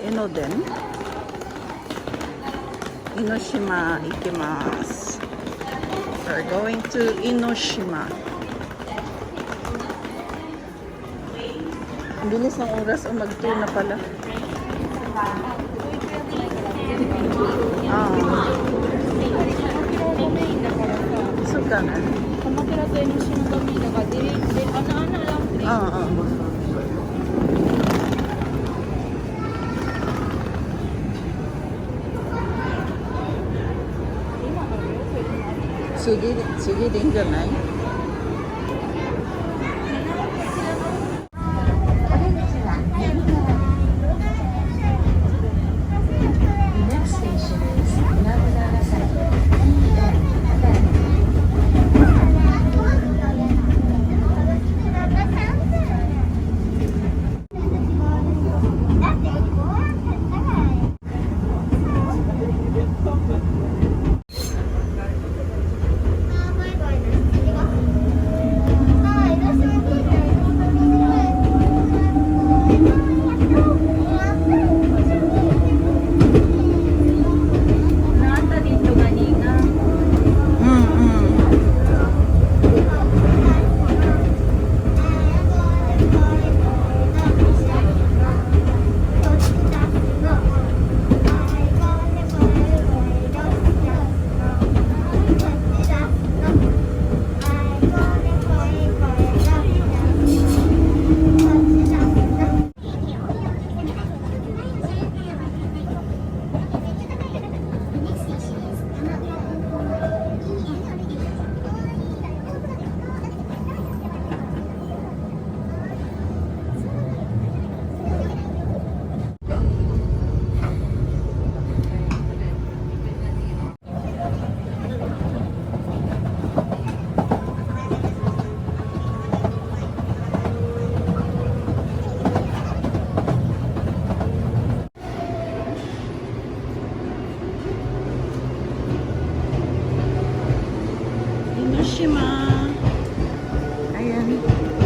Enoden. Enoshima 行きます。We're going to Enoshima. Ang bilis ng oras o mag-2 na pala. So ka na? Kamakura to Enoshima kami. Ana-ana lang. Sige din dyan ay. Enoshima. Ayan.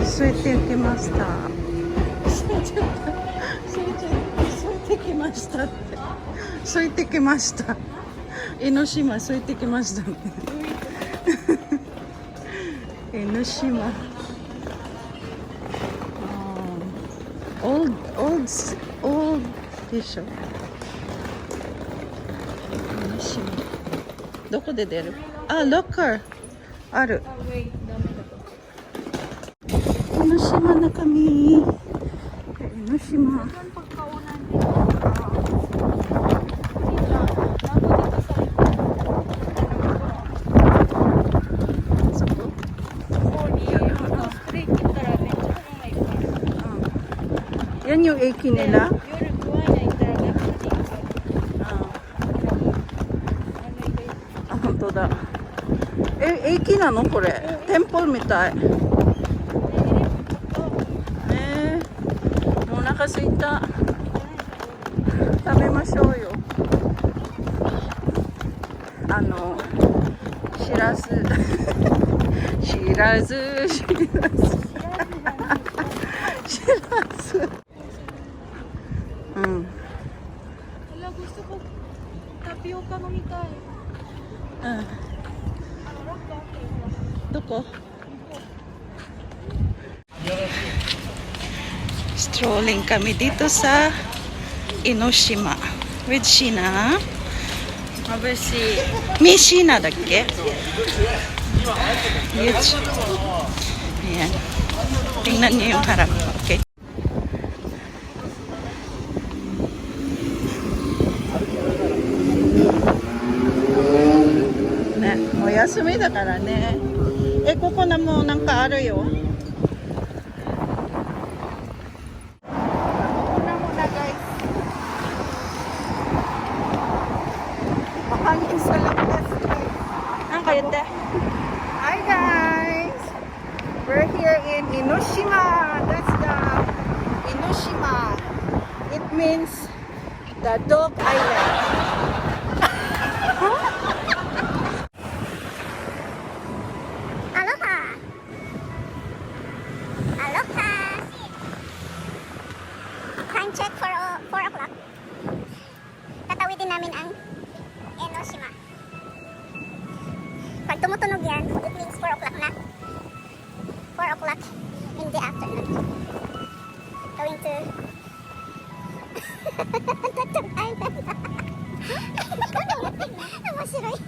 添えてきました。添えてきましたって。添えてきました。江ノ島添えてきましたね。江ノ島。old でしょ。江ノ島。どこで出る？あ、ロッカーある。江ノ島なkami. Enoshima. Yan yung eki nila? Ah, 本当だ。駅なのこれ？店舗みたい。お腹すいた。食べましょうよ。しらす。しらす。しらす。うん。gusto ko tapioca飲みたい。うん。どこ？Strolling kami dito sa Enoshima with Shina. May Shina だっけ？Ayan. Tingnan niyo yung harap. Okay. Ne, お休みだからね。ここなもなんかあるよ。Hi guys! We're here in Enoshima. That's the Enoshima. It means the dog island. Aloha! Aloha! Time check for 4 o'clock. Aabutin namin ang Enoshima. Pag tumutunog yan, it means 4 o'clock na. 4 o'clock in the afternoon. Going to Tatang Island. Masiroi.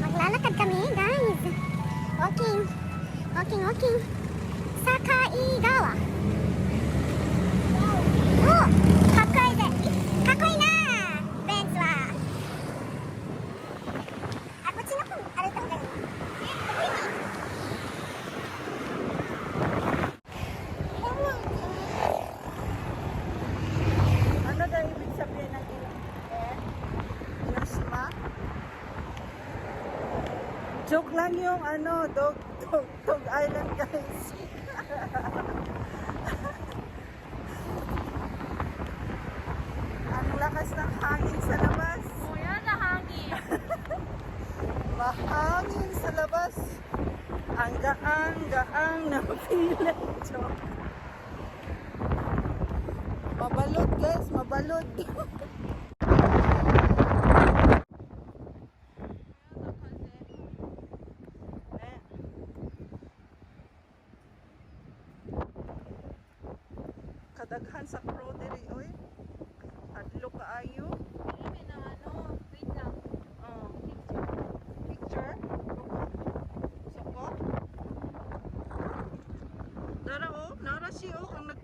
Maglalakad kami, guys. Walking. Sakaigawa. Oh, kakkoi de. Kakkoi na. Benz wa. Ako sino ko? Arita ko ganyan. Ano daw ibig sabihin ng Enoshima? Joke lang yung dog island guys. Ang lakas ng hangin sa labas. Oh, yan na hangin. Mahangin sa labas. Ang gaang ng pilat. Mabalot guys, mabalot. Kadaghan sa crow diri oy. Adlo kaayo. May na wait lang. Oh. Picture. Soko. Dara oh, nara si oh ang nag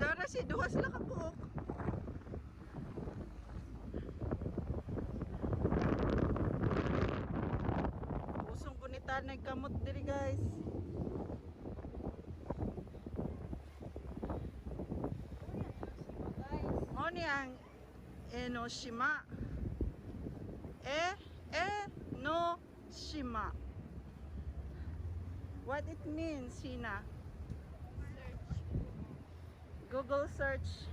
Dara si duha sila ka buok. Usong kunitan nagkamot diri guys. Ni ang Enoshima. Enoshima. What it means, Hina? Google search.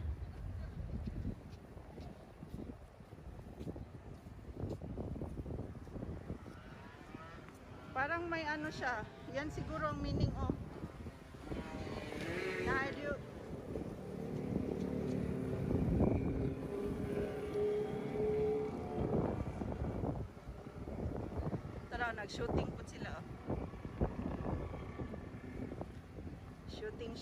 Parang may ano siya. Yan siguro ang meaning oh. Nahaliw. Nag-shooting po sila. Shooting.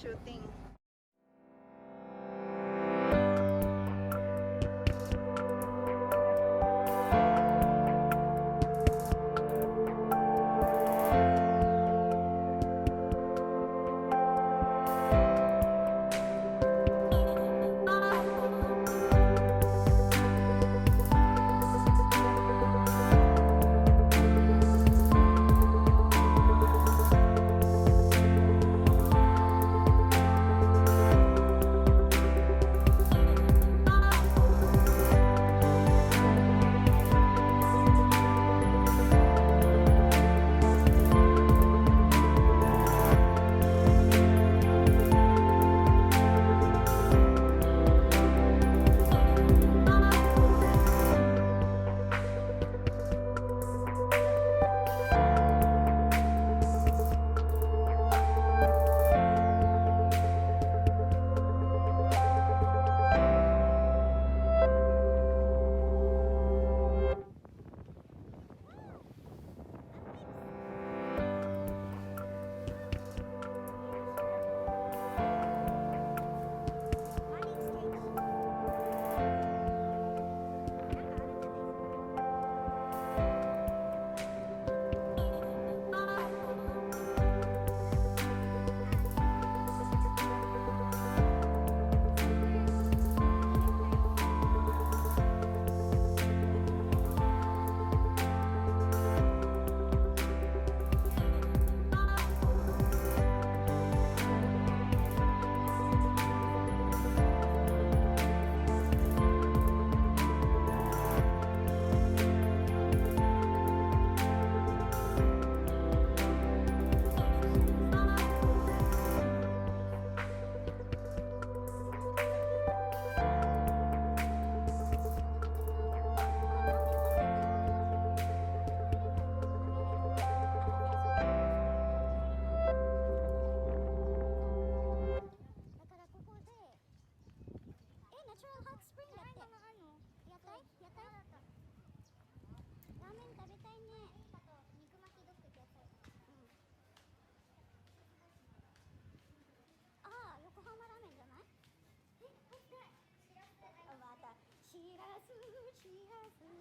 she has a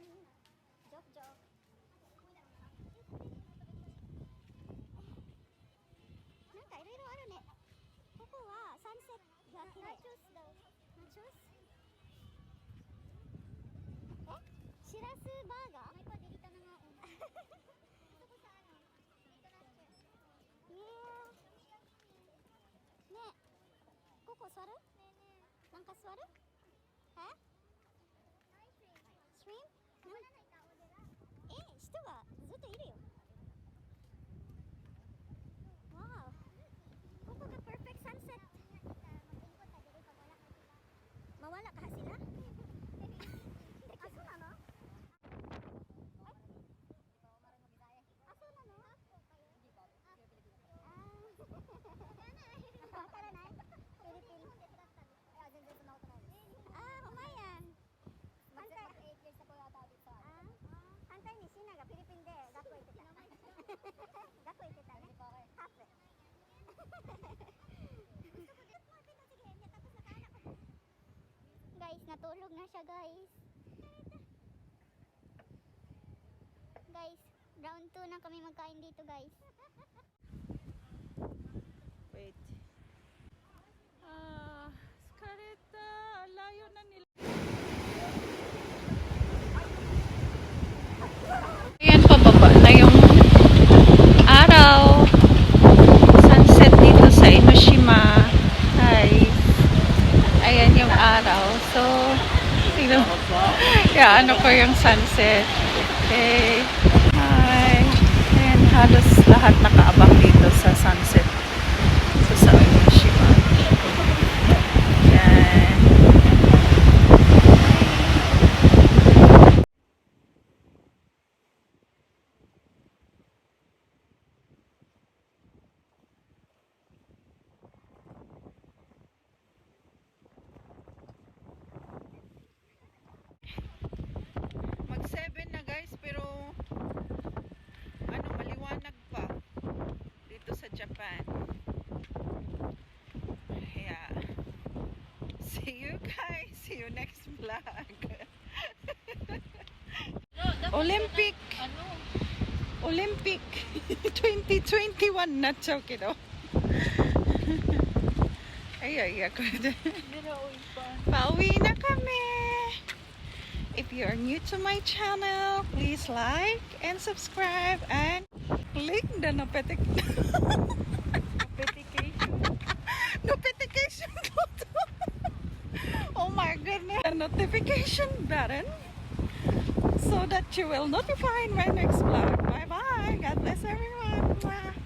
joke joke. なんかいろいろあるね。ここはサンセットが綺麗。ナチョスだ。ナチョス？え？しらすバーガー？May pa-dito na nga. Gusto ko sa ano? Dito na siya. Yeah. ねえ、ここ座る？なんか座る？え？シュリンプ？人がずっといるよ。わお。ここが perfect sunset. Mawala ka sila? Aso na no? Aso na no? Karanay? Philippine. Humayan. Hantay ni Sina ga Philippine de. Gako ite ta. Gako ite ta. Hape. Guys, natulog na siya guys. Guys, round 2 na kami magkain dito guys. Wait. Scarletta, layo na nila. Ayan, pababa na yung araw. Sunset dito sa Enoshima. Hi. Ayan yung araw. So, tignan mo. Yeah, ano ko yung sunset. Okay. Hi. Ayan, halos lahat nakaabang dito sa sunset. So, sa Enoshima. Ayan. Mag-7 na guys, pero ano, maliwanag pa dito sa Japan. Yeah. See you guys. See you next vlog. Olympic. Olympic 2021 na joke no. Ay ako. Pauwi na kami. If you are new to my channel, please like and subscribe and click the notification button. Oh my goodness, the notification button so that you will notify my next vlog. Bye bye. God bless everyone. Mwah.